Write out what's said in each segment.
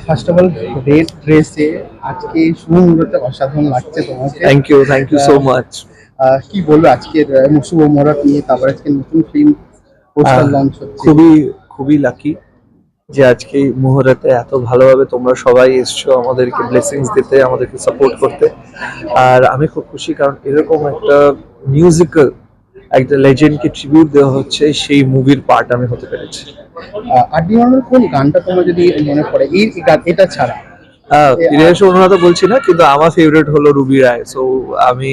First of all red ড্রেসে আজকে শুভ মুহূর্তে অসাধারণ লাগছে তোমাকে। Thank you so much. কি বলবো আজকের শুভ মুহূর্ত নিয়ে, তারপর আজকে নতুন ফিল্ম পোস্টার লঞ্চ হচ্ছে। খুবই খুবই লাকি যে আজকে এই মুহূর্তে এত ভালোভাবে তোমরা সবাই এসছো আমাদেরকে ব্লেসিংস দিতে, আমাদেরকে সাপোর্ট করতে। আর আমি খুব খুশি, কারণ এরকম একটা মিউজিক্যাল একটা লেজেন্ডকে ট্রিবিউট দেওয়া হচ্ছে, সেই মুভির পার্ট আমি হতে পেরেছি। আরডি বর্মনের কোন গানটা তোমার যদি মনে পড়ে এটা ছাড়া? ফিরে এসে অনুরাধা বলছি না, কিন্তু আমার ফেভারিট হলো রুবি রায়। সো আমি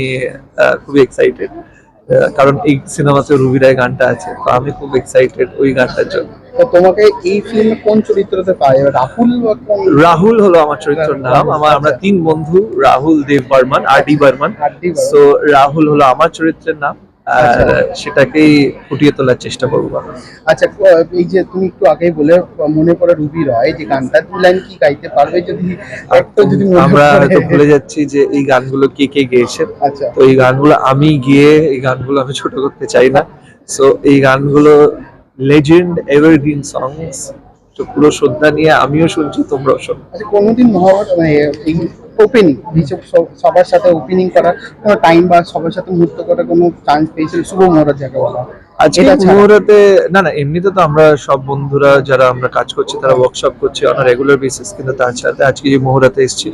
খুবই এক্সাইটেড, কারণ এই সিনেমাতে রুবি রায় গানটা আছে, তো আমি খুব এক্সাইটেড ওই গানটার জন্য। তো তোমাকে এই ফিল্মে কোন চরিত্রতে পাওয়া যাবে, রাহুল বা কোন? রাহুল হলো আমার চরিত্রের নাম। আমরা তিন বন্ধু, রাহুল, দেব বর্মন, আর.ডি. বর্মন। আরডি বর্মন। সো রাহুল হলো আমার চরিত্রের নাম, আর আচ্ছা। সেটাকেই ফুটিয়ে তোলার চেষ্টা করবো। আচ্ছা, এই যে তুমি একটু আগেই বলে মনে পড়ে রুবি রয় যে গানটা, দু লাইন কি গাইতে পারবে যদি একটু যদি মনে আমরা পড়ে? হয়তো ভুলে যাচ্ছি যে এই গানগুলো কে কে গেয়েছেন। আচ্ছা। তো এই গানগুলো আমি গিয়ে এই গানগুলো আমি ছোট করতে চাই না। সো এই গানগুলো লেজেন্ড এভারগ্রিন সংস, তো পুরো শ্রদ্ধা নিয়ে আমিও শুনছি, তোমরাও শোনো। আচ্ছা, কোনোদিন মহাভারত মানে এই ওপেনিং সবার সাথে ওপেনিং করার কোনো টাইম বা সবার সাথে মুহূর্ত করার কোনো চান্স পেয়েছিল শুভ মুহূর্ত যাকে বলা হয়? আজকে এটা ছাড়া মুহূর্তে না না, এমনিতে তো আমরা সব বন্ধুরা যারা আমরা কাজ করছি তারা ওয়ার্কশপ করছি অন রেগুলার বেসিস, কিন্তু তার সাথে আজকে যে মুহূর্তে এসেছি,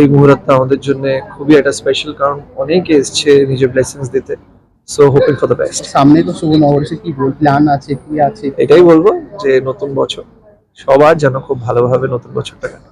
এই মুহূর্তটা আমাদের জন্য খুবই একটা স্পেশাল, কারণ অনেকে এসছে নিজের ব্লেসিংস দিতে। So hoping for the best. সামনে তো শুভ নববর্ষে কি প্ল্যান আছে, কি আছে? এটাই বলবো যে নতুন বছর সবার যেন খুব ভালোভাবে নতুন বছরটা কাটে।